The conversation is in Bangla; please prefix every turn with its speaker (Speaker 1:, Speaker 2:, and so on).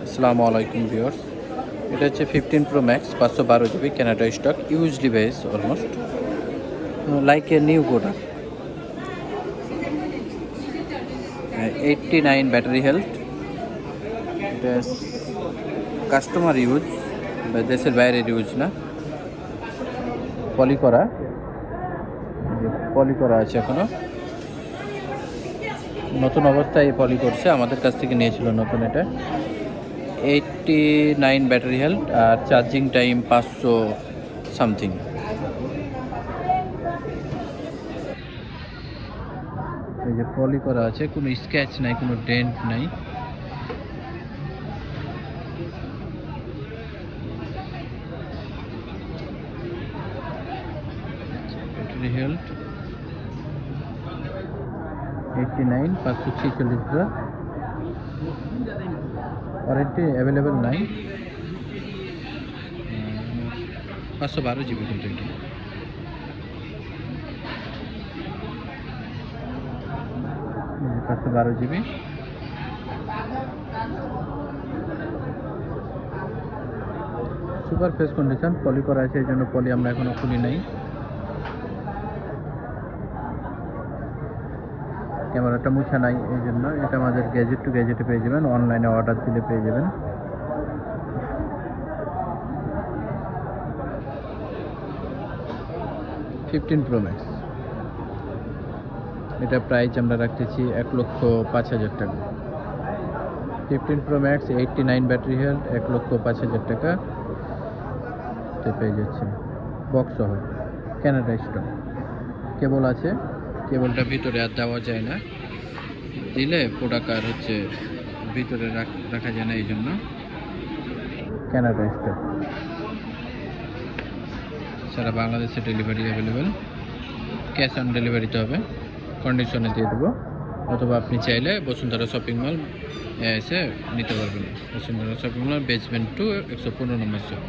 Speaker 1: আসসালামু আলাইকুম ভিউয়ার্স। এটা হচ্ছে 15 Pro Max 512 GB Canada stock, use device almost like a new product. 89 battery health. এটা কাস্টমার ইউজ বা দেশের বাইরের ইউজ না। পলি করা আছে, এখনো নতুন অবস্থায় পলি করছে, আমাদের কাছ থেকে নিয়েছিল নতুন। এটা 89 ব্যাটারি হেলথ আর চার্জিং টাইম 500 সামথিং। এই যে পলি করা আছে, কোনো স্ক্র্যাচ নাই, কোনো ডেন্ট নাই। ব্যাটারি হেলথ 89 546 ওয়ারেন্টি অ্যাভেলেবেল নাই। 512 জিবি কিন্তু এটা। 512 জিবি। সুপার ফ্রেশ কন্ডিশন, পলি করা আছে, এই জন্য পলি আমরা এখনো খুলি নাই। ক্যামেরাটা মুছা নাই, এই জন্য। এটা আমাদের গ্যাজেট টু গ্যাজেটে পেয়ে যাবেন, অনলাইনে অর্ডার দিলে পেয়ে যাবেন। ফিফটিন প্রো ম্যাক্স, এটা প্রাইস আমরা রাখতেছি 1,05,000 টাকা। 15 প্রো ম্যাক্স 89 ব্যাটারি হেলথ 1,05,000 টাকা পেয়ে যাচ্ছে, বক্স সহ, ক্যানাডা স্টক। কেবল আছে, কেবলটা ভিতরে আর দেওয়া যায় না, দিলে প্রোডাক্ট আর হচ্ছে ভিতরে রাখা যায় না, এই জন্য। ক্যানাডা স্টক, সারা বাংলাদেশে ডেলিভারি অ্যাভেলেবেল। ক্যাশ অন ডেলিভারিতে হবে, কন্ডিশনে দিয়ে দেবো, অথবা আপনি চাইলে বসুন্ধরা শপিং মল এসে নিতে পারবেন। বসুন্ধরা শপিং মল বেসমেন্ট 2 115 নম্বর শপ।